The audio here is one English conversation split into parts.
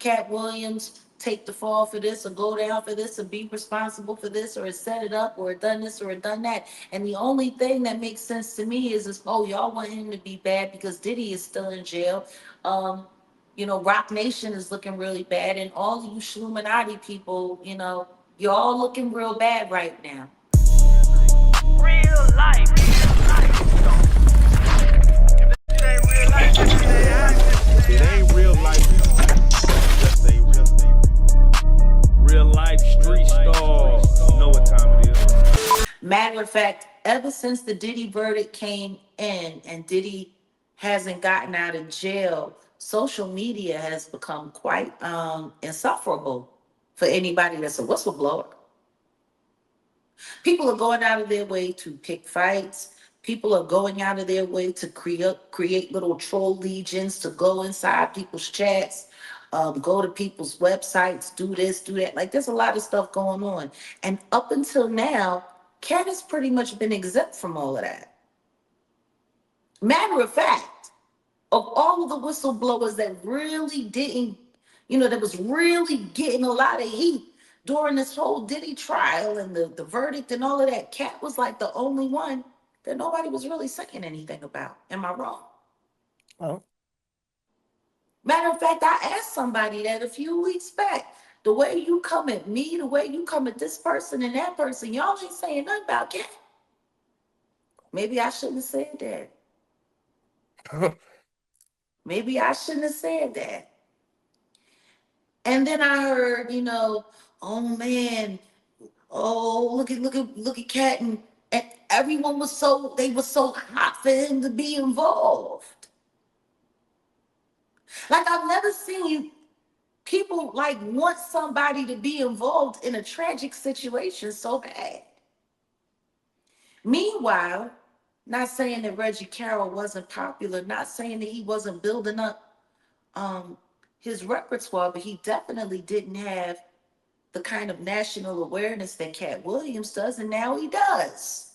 Katt Williams take the fall for this or go down for this or be responsible for this or set it up or done this or done that. And the only thing that makes sense to me is oh, y'all want him to be bad because Diddy is still in jail. Roc Nation is looking really bad, and all of you llluminati people, y'all looking real bad right now. Real life. If it ain't real life, if it ain't real life, just ain't real life. Street stars. You know what time it is. Matter of fact, ever since the Diddy verdict came in and Diddy hasn't gotten out of jail, social media has become quite insufferable for anybody that's a whistleblower. People are going out of their way to pick fights. People are going out of their way to create little troll legions to go inside people's chats, go to people's websites, do this, do that. Like there's a lot of stuff going on. And up until now, Katt has pretty much been exempt from all of that. Matter of fact, of all of the whistleblowers that really didn't, that was really getting a lot of heat during this whole Diddy trial and the verdict and all of that, Katt was like the only one that nobody was really saying anything about. Am I wrong? Oh. Matter of fact, I asked somebody that a few weeks back. The way you come at me, the way you come at this person and that person, y'all ain't saying nothing about Katt. Maybe I shouldn't have said that. Maybe I shouldn't have said that. And then I heard, oh man, oh look at Katt, and everyone was they were so hot for him to be involved. Like I've never seen people like want somebody to be involved in a tragic situation so bad. Meanwhile, not saying that Reggie Carroll wasn't popular, not saying that he wasn't building up his repertoire, but he definitely didn't have the kind of national awareness that Katt Williams does, and now he does.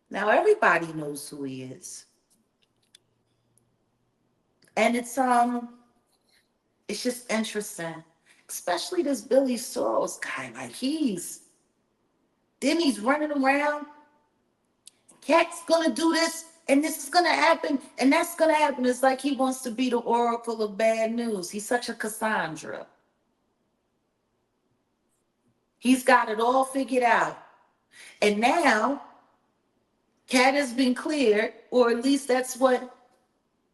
Now everybody knows who he is. And it's just interesting, especially this Billy Sorrells guy. Like he's running around. Katt's gonna do this, and this is gonna happen, and that's gonna happen. It's like he wants to be the oracle of bad news. He's such a Cassandra. He's got it all figured out. And now, Katt has been cleared, or at least that's what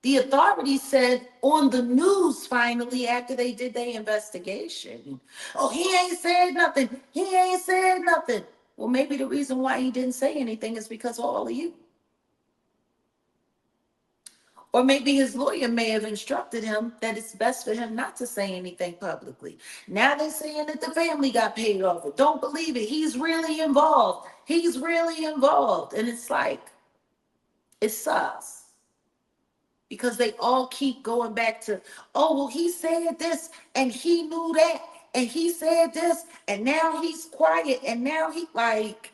the authorities said on the news finally after they did their investigation. Oh, he ain't said nothing. He ain't said nothing. Well, maybe the reason why he didn't say anything is because of all of you. Or maybe his lawyer may have instructed him that it's best for him not to say anything publicly. Now they're saying that the family got paid off. Don't believe it. He's really involved. He's really involved. And it's like, it sucks. Because they all keep going back to, oh, well, he said this and he knew that and he said this and now he's quiet and now he like,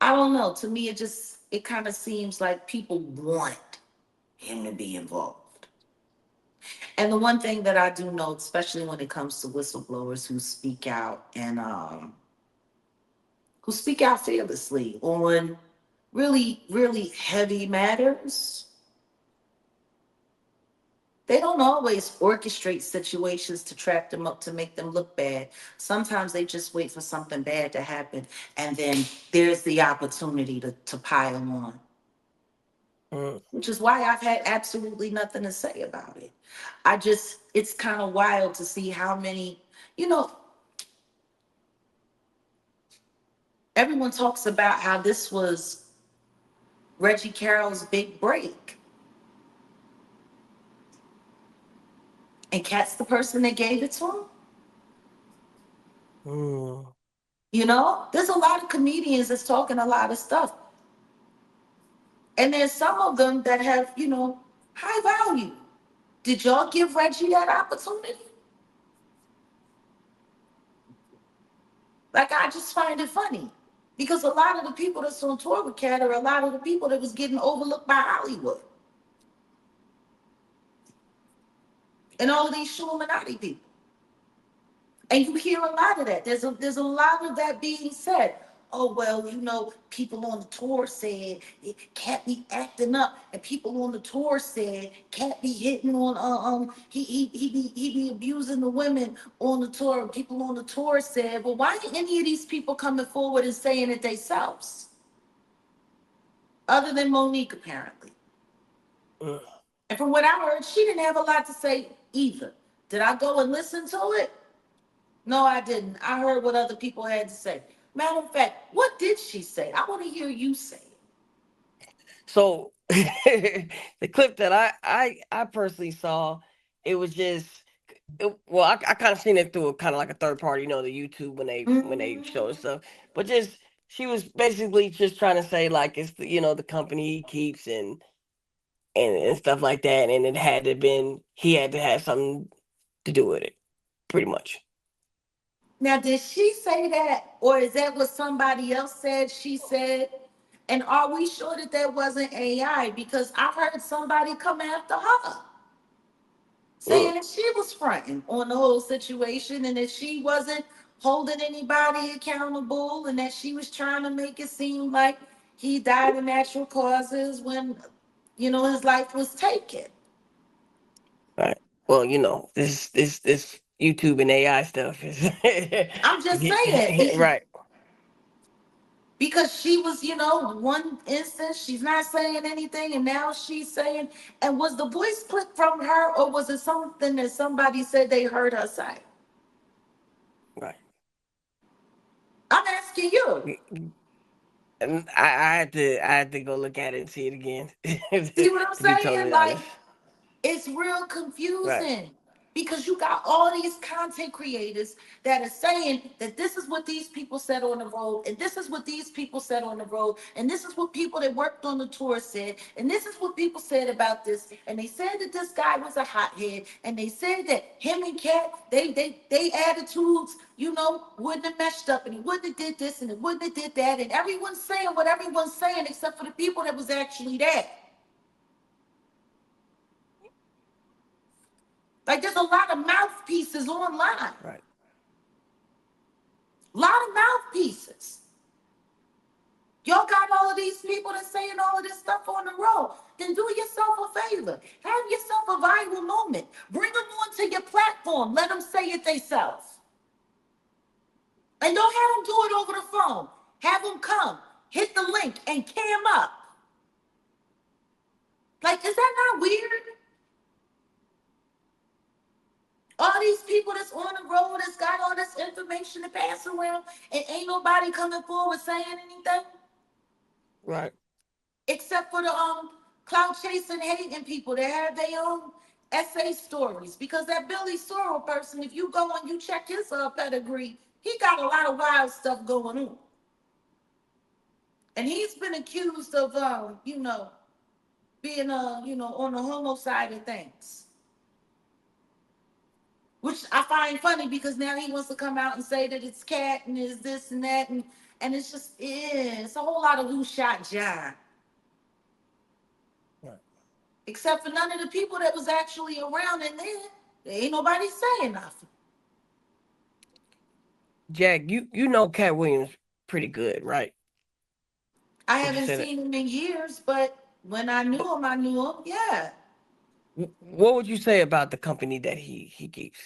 I don't know. To me, it kind of seems like people want him to be involved. And the one thing that I do know, especially when it comes to whistleblowers who speak out and who speak out fearlessly on really, really heavy matters, they don't always orchestrate situations to trap them up to make them look bad. Sometimes they just wait for something bad to happen, and then there's the opportunity to pile on. Which is why I've had absolutely nothing to say about it. It's kind of wild to see how many, everyone talks about how this was Reggie Carroll's big break. And Katt's the person that gave it to him. There's a lot of comedians that's talking a lot of stuff. And there's some of them that have, high value. Did y'all give Reggie that opportunity? Like, I just find it funny. Because a lot of the people that's on tour with Katt are a lot of the people that was getting overlooked by Hollywood. and all of these llluminati people. And you hear a lot of that. There's a lot of that being said. Oh well, people on the tour said it can't be acting up, and people on the tour said can't be hitting on he be abusing the women on the tour. And people on the tour said, well, why ain't any of these people coming forward and saying it themselves? Other than Monique, apparently. Mm. And from what I heard, she didn't have a lot to say either. Did I go and listen to it? No, I didn't. I heard what other people had to say. Matter of fact, what did she say? I want to hear you say it. So the clip that I personally saw, it was just I kind of seen it through a kind of like a third party, the YouTube when they show Mm, stuff. But just she was basically just trying to say like it's the company he keeps and stuff like that, and he had to have something to do with it, pretty much. Now, did she say that, or is that what somebody else said she said? And are we sure that that wasn't AI? Because I heard somebody come after her, Mm, saying that she was fronting on the whole situation and that she wasn't holding anybody accountable and that she was trying to make it seem like he died of natural causes when, his life was taken. right. Well, this YouTube and AI stuff is I'm just saying, right. because she was, one instance, she's not saying anything, and now she's saying, and was the voice clip from her, or was it something that somebody said they heard her say? Right. I'm asking you. And I had to go look at it and see it again See what I'm to be saying? totally Like, honest. it's real Right. confusing because you got all these content creators that are saying that this is what these people said on the road, and this is what these people said on the road, and this is what people that worked on the tour said, and this is what people said about this, and they said that this guy was a hothead, and they said that him and Katt, they attitudes, wouldn't have meshed up, and he wouldn't have did this, and it wouldn't have did that, and everyone's saying what everyone's saying except for the people that was actually there. Like, there's a lot of mouthpieces online. Right. A lot of mouthpieces. Y'all got all of these people that's saying all of this stuff on the road. Then do yourself a favor. Have yourself a viral moment. Bring them onto your platform. Let them say it themselves. And don't have them do it over the phone. Have them come, hit the link, and cam up. Like, is that not weird? All these people that's on the road that's got all this information to pass around, and ain't nobody coming forward saying anything Right. except for the clout chasing, hating people that have their own essay stories. Because that Billy Sorrell person, if you go and you check his pedigree, he got a lot of wild stuff going on, and he's been accused of being on the homo side of things, which I find funny because now he wants to come out and say that it's Katt and it's this and that, and it's just it's a whole lot of who shot John, Right. except for none of the people that was actually around in there. There ain't nobody saying nothing. Jack, you know Cat Williams pretty good, right? I Would you haven't say that? seen him in years, but when I knew But him, I knew him. Yeah, what would you say about the company that he keeps?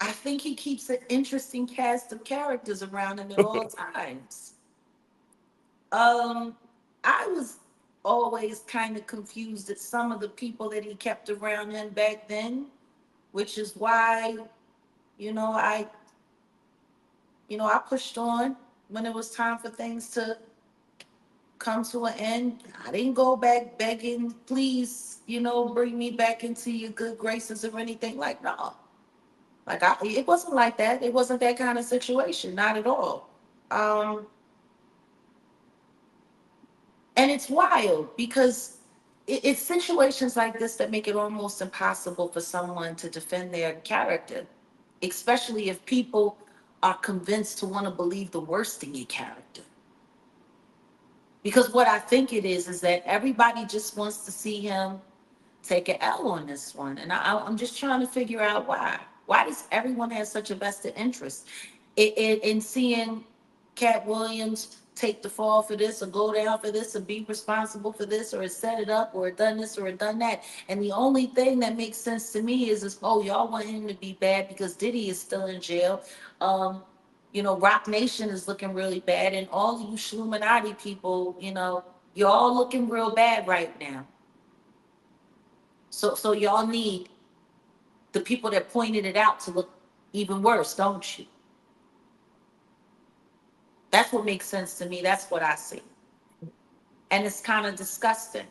I think he keeps an interesting cast of characters around him at all times. Um, I was always kind of confused at some of the people that he kept around him back then, which is why, you know, I, I pushed on when it was time for things to come to an end. I didn't go back begging, please, bring me back into your good graces or anything like no. Like it wasn't like that. It wasn't that kind of situation, not at all. Um, And it's wild because it's situations like this that make it almost impossible for someone to defend their character, especially if people are convinced to want to believe the worst in your character. Because what I think it is that everybody just wants to see him take an L on this one. And I'm just trying to figure out why. Why does everyone have such a vested interest in seeing Katt Williams take the fall for this or go down for this or be responsible for this or set it up or done this or done that? And the only thing that makes sense to me is, oh, y'all want him to be bad because Diddy is still in jail. Roc Nation is looking really bad, and all of you llluminati people, you're all looking real bad right now. So y'all need the people that pointed it out to look even worse, don't you? That's what makes sense to me. That's what I see. And it's kind of disgusting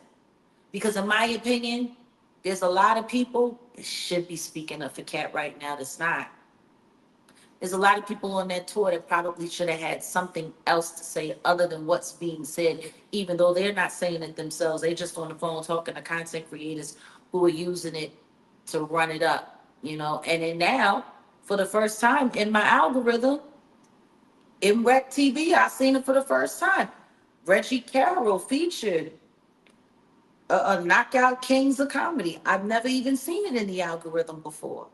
because, in my opinion, there's a lot of people that should be speaking up for Katt right now that's not. There's a lot of people on that tour that probably should have had something else to say other than what's being said, even though they're not saying it themselves. They're just on the phone talking to content creators who are using it to run it up, And then now, for the first time in my algorithm, in Rec TV, I seen it for the first time. Reggie Carroll featured a Knockout Kings of Comedy. I've never even seen it in the algorithm before.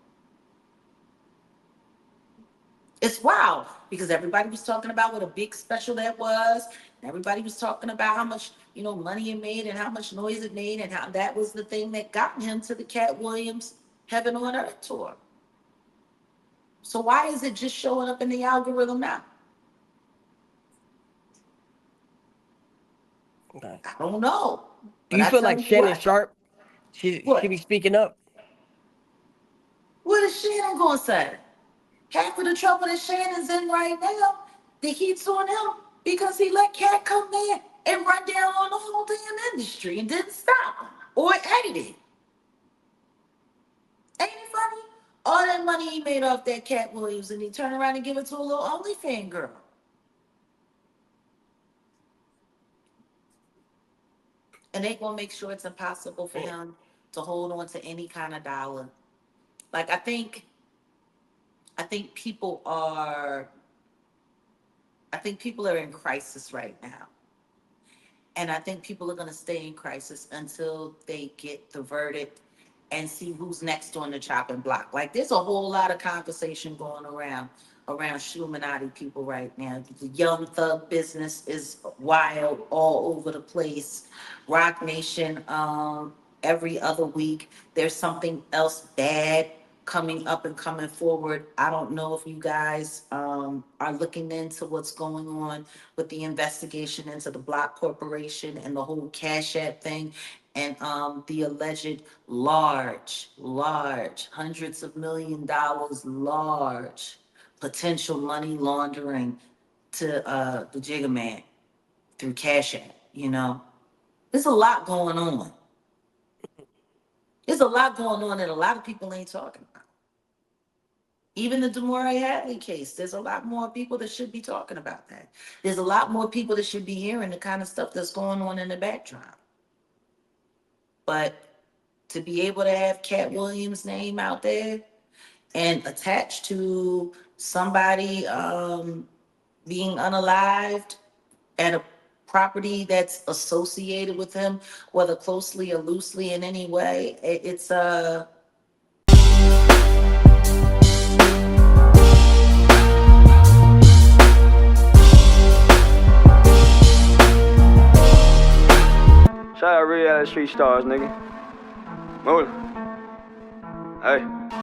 It's wild because everybody was talking about what a big special that was. And everybody was talking about how much, money it made and how much noise it made and how that was the thing that got him to the Katt Williams Heaven on Earth tour. So why is it just showing up in the algorithm now? Okay. I don't know. Do you feel like Shannon Sharp? She be speaking up? What is Shannon gonna say? Half of the trouble that Shannon's in right now, the heat's on him because he let Katt come in and run down on the whole damn industry and didn't stop him or edit it. Ain't it funny? All that money he made off that Katt Williams, and he turned around and give it to a little OnlyFans girl. And they gonna make sure it's impossible for him to hold on to any kind of dollar. Like I think people are in crisis right now. And I think people are going to stay in crisis until they get the verdict and see who's next on the chopping block. Like there's a whole lot of conversation going around llluminati people right now. The Young Thug business is wild all over the place. Roc Nation, every other week, there's something else bad coming up and coming forward. I don't know if you guys are looking into what's going on with the investigation into the Block Corporation and the whole Cash App thing and the alleged large, hundreds of $1 million, large potential money laundering to the Jigga Man through Cash App, There's a lot going on. There's a lot going on that a lot of people ain't talking about. Even the Demore Hadley case, there's a lot more people that should be talking about that. There's a lot more people that should be hearing the kind of stuff that's going on in the backdrop. But to be able to have Katt Williams' name out there and attached to somebody being unalived at a property that's associated with him, whether closely or loosely in any way, it's Shout out Reallyfe Street Starz, nigga. Move. Hey.